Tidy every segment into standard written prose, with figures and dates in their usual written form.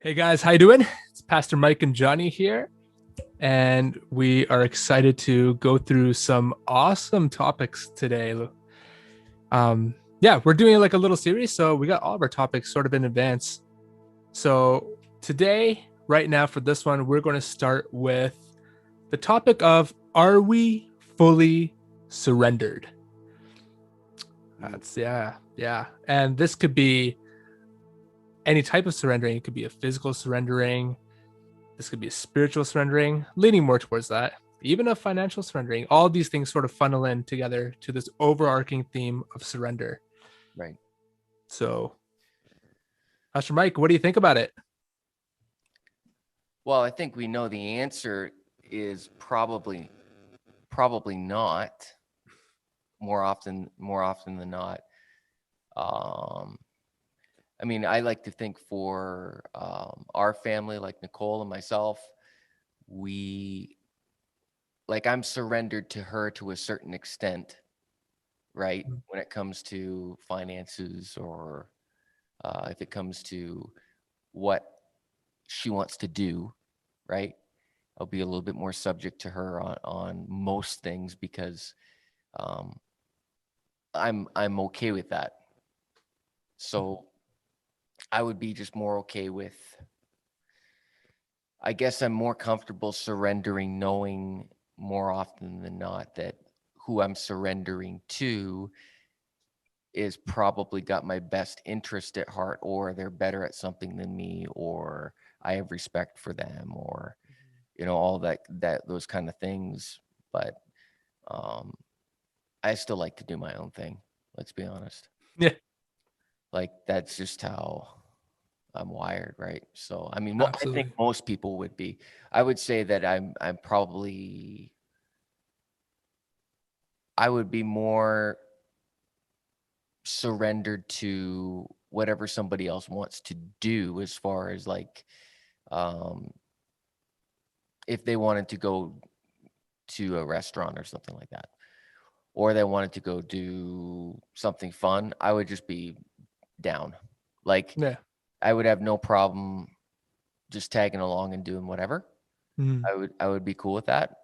Hey guys, how you doing? It's Pastor Mike and Johnny here, and we are excited to go through some awesome topics today. Yeah, we're doing like a little series, so we got all of our topics sort of in advance. So today, right now for this one, we're going to start with the topic of are we fully surrendered? That's and this could be any type of surrendering. It could be a physical surrendering. This could be a spiritual surrendering, leaning more towards that. Even a financial surrendering. All these things sort of funnel in together to this overarching theme of surrender. Right. So, Pastor Mike, what do you think about it? Well, I think we know the answer is probably not. More often than not. I mean, I like to think for our family, like Nicole and myself, I'm surrendered to her to a certain extent, right? When it comes to finances or if it comes to what she wants to do, right? I'll be a little bit more subject to her on most things because I'm okay with that. So I would be just more okay with, I guess I'm more comfortable surrendering, knowing more often than not that who I'm surrendering to is probably got my best interest at heart, or they're better at something than me, or I have respect for them, or all those kind of things. But I still like to do my own thing. Let's be honest. Yeah, Like that's just how I'm wired, right? So I mean, I think absolutely. most people would be. I would say that I'm probably I would be more surrendered to whatever somebody else wants to do as far as like um if they wanted to go to a restaurant or something like that, or they wanted to go do something fun, I would just be down. Like Yeah. I would have no problem just tagging along and doing whatever. Mm. I would be cool with that.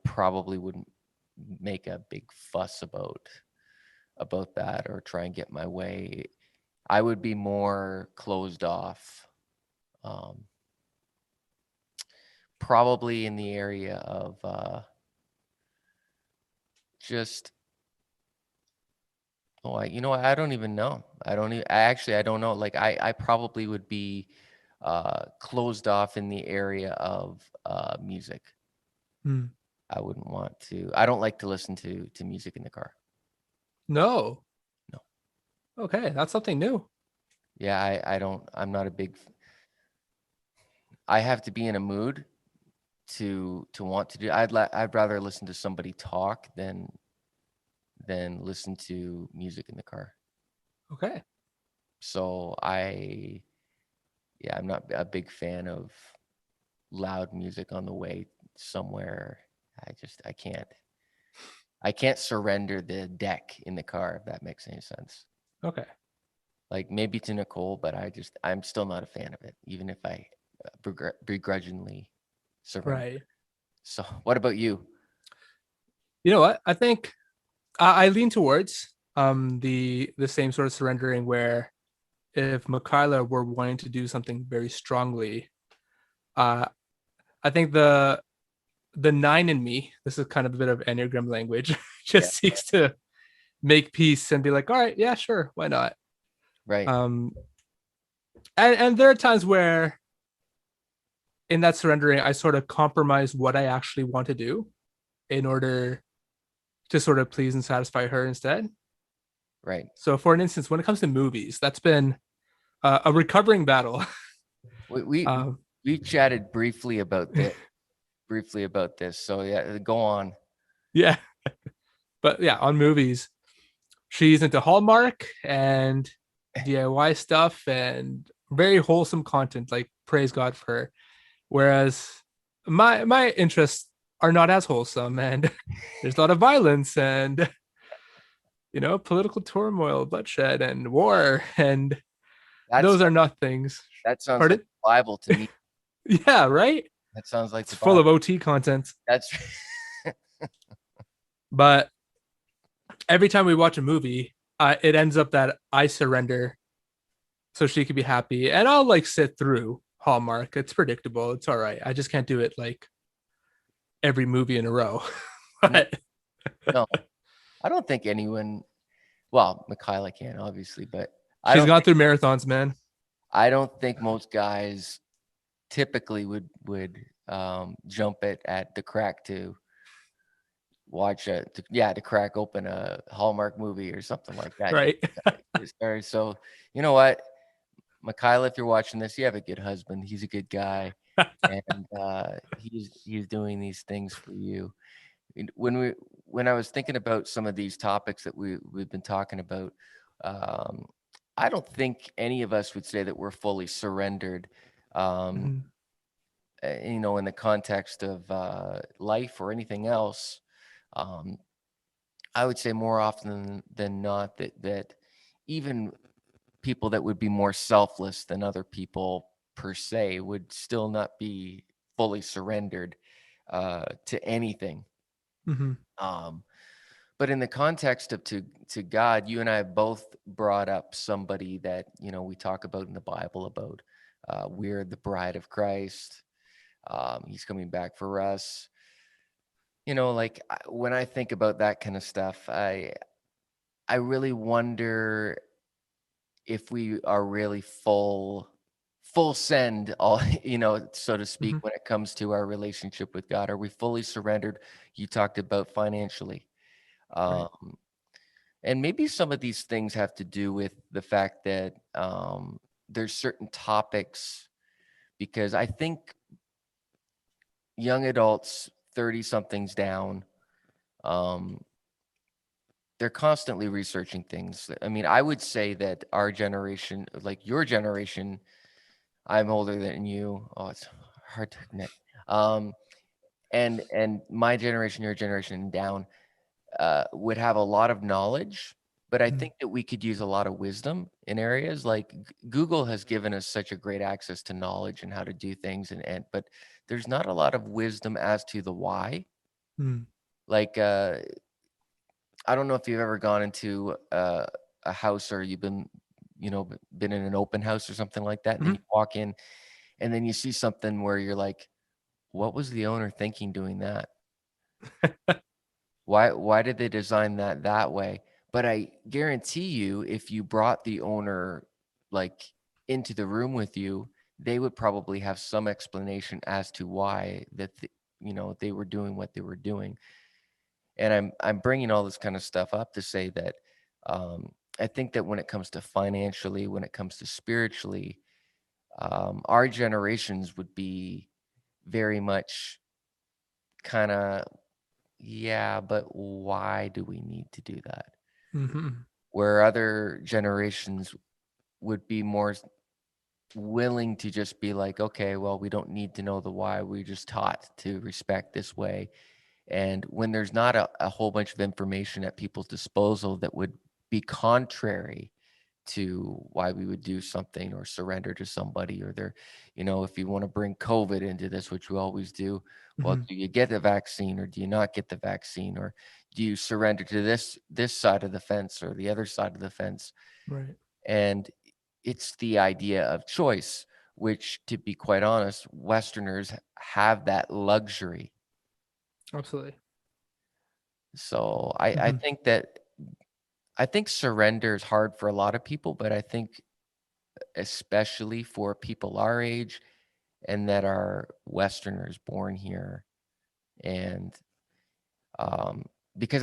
Probably wouldn't make a big fuss about that or try and get my way. I would be more closed off. Um, Probably in the area of just I don't even know. I don't know. Like I probably would be closed off in the area of music. Mm. I don't like to listen to music in the car. No. No. Okay, that's something new. Yeah, I'm not a big I have to be in a mood to want to do. I'd rather listen to somebody talk than listen to music in the car. Okay. So I'm not a big fan of loud music on the way somewhere. I can't surrender the deck in the car, if that makes any sense. Okay. Like maybe to Nicole, but I'm still not a fan of it, even if I begrudgingly surrender. Right. So what about you? You know what? I think I lean towards the same sort of surrendering where if Makayla were wanting to do something very strongly, uh, I think the nine in me, this is kind of a bit of Enneagram language, Yeah, just seeks to make peace and be like, all right, yeah, sure, why not? right. Um, and there are times where in that surrendering, I sort of compromise what I actually want to do in order to sort of please and satisfy her instead. Right. So, for an instance, when it comes to movies, that's been a recovering battle. We we um, we chatted briefly about this. So yeah, go on. yeah, but yeah, on movies, she's into Hallmark and DIY stuff and very wholesome content. Like praise God for her. Whereas my interests are not as wholesome, and there's a lot of violence and political turmoil, bloodshed, and war. And That's Those are not things. that sounds like Pardon? the Bible to me. Yeah, right? That sounds like It's the full of Bible. OT content. That's But every time we watch a movie, it ends up that I surrender so she could be happy. And I'll like sit through Hallmark. It's predictable. It's all right. I just can't do it like every movie in a row. no, But no. I don't think anyone. Well, Michaela can obviously, but I she's don't. gone through marathons, man. I don't think most guys typically would jump at the crack to watch to crack open a Hallmark movie or something like that. Right. So you know what, Michaela, if you're watching this, you have a good husband. He's a good guy, and he's doing these things for you. When I was thinking about some of these topics that we've been talking about, um, I don't think any of us would say that we're fully surrendered. Um, Mhm. in the context of life or anything else, um, I would say more often than not that even people that would be more selfless than other people per se would still not be fully surrendered to anything. Mhm. Um, but in the context of to God, you and I have both brought up somebody that we talk about in the Bible about we're the bride of Christ. He's coming back for us. Like when I think about that kind of stuff, I really wonder if we are really full send all so to speak Mhm. when it comes to our relationship with God. Are we fully surrendered? You talked about financially. Right. Um, and maybe some of these things have to do with the fact that there's certain topics, because I think young adults, 30 somethings down, um, they're constantly researching things. I mean, I would say that our generation, like your generation, I'm older than you. Oh, it's hard to admit. Um, and my generation, your generation, and down would have a lot of knowledge, but I Mhm. think that we could use a lot of wisdom in areas like Google has given us such a great access to knowledge and how to do things, and but there's not a lot of wisdom as to the why. Mhm. Like I don't know if you've ever gone into a house, or you've been in an open house or something like that, and then Mhm. you walk in and then you see something where you're like, what was the owner thinking doing that? Why did they design that way? But I guarantee you, if you brought the owner like into the room with you, they would probably have some explanation as to why they were doing what they were doing. And I'm bringing all this kind of stuff up to say that I think that when it comes to financially, when it comes to spiritually, our generations would be very much kind of, yeah, but why do we need to do that? Mhm. Where other generations would be more willing to just be like, okay, well, we don't need to know the why. We're just taught to respect this way. And when there's not a whole bunch of information at people's disposal that would be contrary to why we would do something or surrender to somebody, or if you want to bring COVID into this, which we always do, well, Mhm. do you get the vaccine or do you not get the vaccine? Or do you surrender to this side of the fence or the other side of the fence? Right. And it's the idea of choice, which, to be quite honest, Westerners have that luxury. Absolutely. So I Mhm. think that I think surrender is hard for a lot of people, but I think especially for people our age and that are Westerners born here, and um, because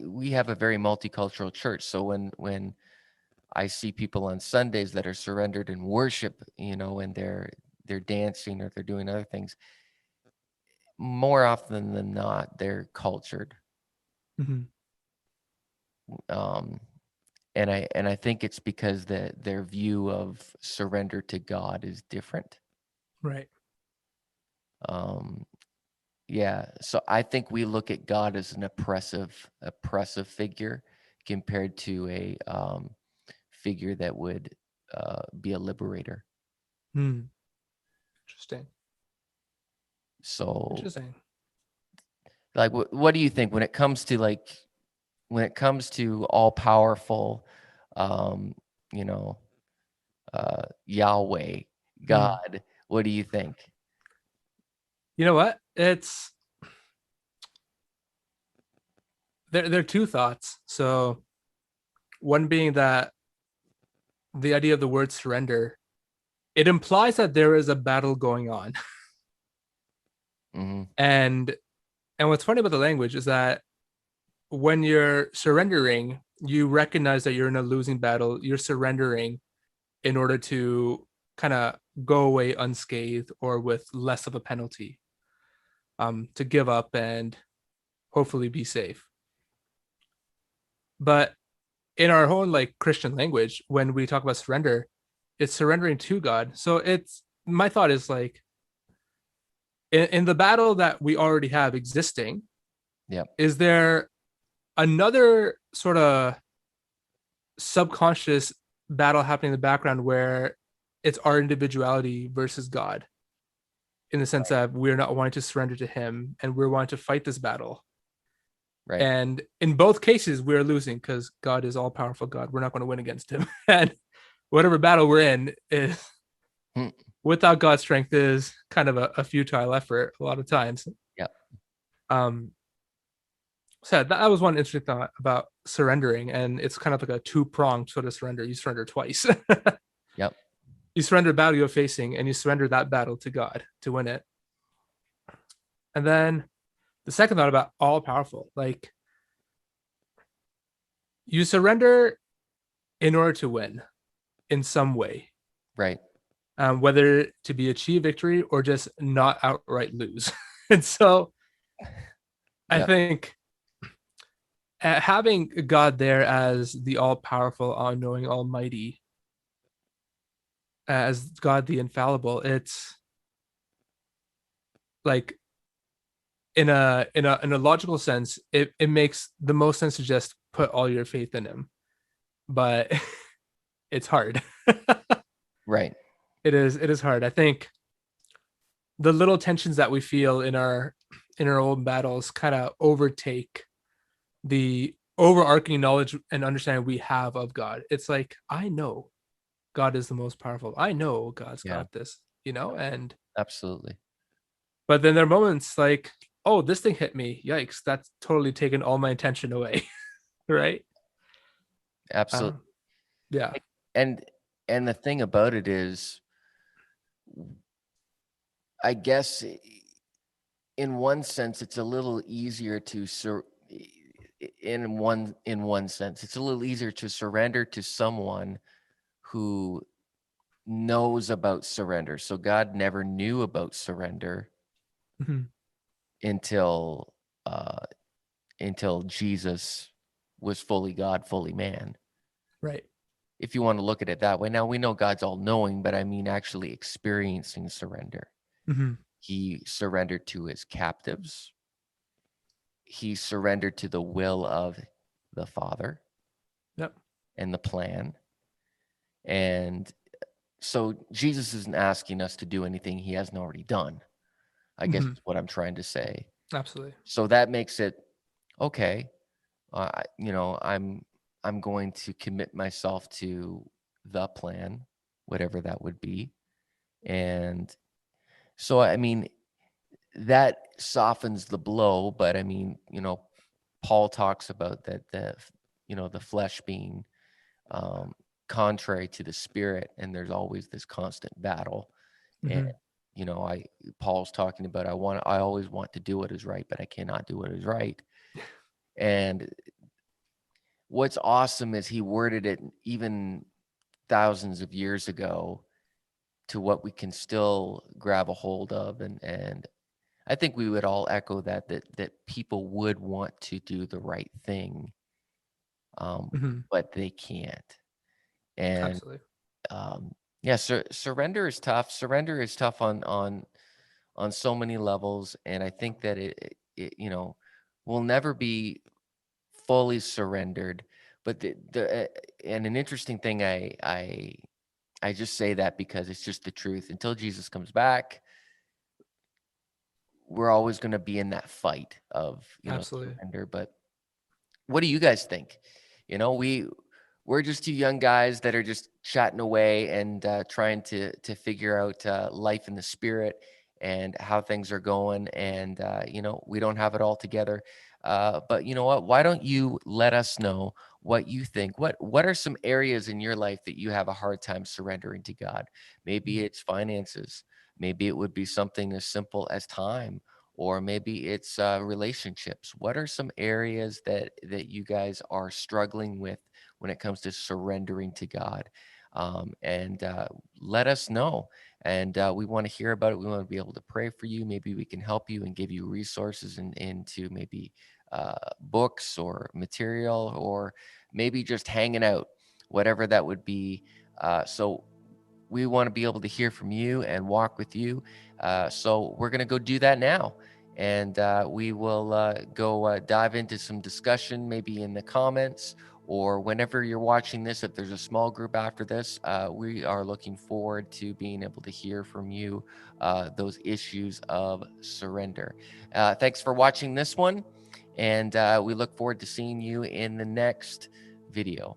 we have a very multicultural church, so when I see people on Sundays that are surrendered in worship, and they're dancing or they're doing other things, more often than not, they're cultured. Mhm. Um, and I think it's because their view of surrender to God is different. Right. Um, yeah, so I think we look at God as an oppressive figure compared to a figure that would be a liberator. Hmm. Interesting. So Interesting. like what do you think when it comes to all powerful, um you know Yahweh, Hmm. God? What do you think? You know what? It's there are two thoughts. So one being that the idea of the word surrender, it implies that there is a battle going on. Hmm. And what's funny about the language is that when you're surrendering, you recognize that you're in a losing battle. You're surrendering in order to kind of go away unscathed or with less of a penalty, to give up and hopefully be safe. But in our own like Christian language, when we talk about surrender, it's surrendering to God. So it's my thought is like in the battle that we already have existing, Yep. is there another sort of subconscious battle happening in the background where it's our individuality versus God, in the sense Right. that we're not wanting to surrender to Him and we're wanting to fight this battle. Right. And in both cases, we're losing because God is all powerful God. We're not going to win against Him. And whatever battle we're in is Hmm. without God's strength is kind of a futile effort a lot of times. Yep. Um, so that was one interesting thought about surrendering, and it's kind of like a two-pronged sort of surrender. You surrender twice. Yep. You surrender the battle you're facing, and you surrender that battle to God to win it. And then the second thought about all powerful, like you surrender in order to win in some way, Right. whether to be achieve victory or just not outright lose. And so I Yep. think having God there as the all powerful, all knowing, almighty, as God the infallible, it's like in a logical sense, it makes the most sense to just put all your faith in Him. But it's hard. Right. It is hard. I think the little tensions that we feel in our own battles kind of overtake the overarching knowledge and understanding we have of God. It's like, I know God is the most powerful. I know God's Yeah. got this, you know? And Absolutely. but then there are moments like, oh, this thing hit me. Yikes, that's totally taken all my attention away. Right? Absolutely. Um, yeah. And and the thing about it is, I guess in one sense, it's a little easier to in one sense, it's a little easier to surrender to someone who knows about surrender. So God never knew about surrender Mhm. until uh until Jesus was fully God, fully man. Right. If you want to look at it that way. Now we know God's all knowing, but I mean actually experiencing surrender. Mhm. He surrendered to his captives. He surrendered to the will of the Father Yep. and the plan. And so Jesus isn't asking us to do anything he hasn't already done, I guess Mhm. is what I'm trying to say. Absolutely. So that makes it okay. I'm going to commit myself to the plan, whatever that would be. And so, I mean, that softens the blow, but I mean, Paul talks about that the flesh being um, contrary to the spirit, and there's always this constant battle. And Mhm. I Paul's talking about I always want to do what is right, but I cannot do what is right. And what's awesome is he worded it even thousands of years ago to what we can still grab a hold of, and I think we would all echo that people would want to do the right thing, Mhm. but they can't. And Absolutely. yeah, surrender is tough. Surrender is tough on so many levels, and I think that it will never be fully surrendered. But and an interesting thing I I just say that because it's just the truth. Until Jesus comes back, we're always going to be in that fight of, Absolutely. surrender. But what do you guys think? We're just two young guys that are just chatting away and trying to figure out life in the spirit and how things are going. And we don't have it all together. But you know what? Why don't you let us know what you think? What are some areas in your life that you have a hard time surrendering to God? Maybe Mm. it's finances. Maybe it would be something as simple as time, or maybe it's relationships. What are some areas that you guys are struggling with when it comes to surrendering to God? And let us know. And we want to hear about it. We want to be able to pray for you. Maybe we can help you and give you resources into maybe books or material, or maybe just hanging out, whatever that would be. So we want to be able to hear from you and walk with you. So we're going to go do that now. And we will go dive into some discussion, maybe in the comments, or whenever you're watching this. If there's a small group after this, we are looking forward to being able to hear from you those issues of surrender. Thanks for watching this one. And we look forward to seeing you in the next video.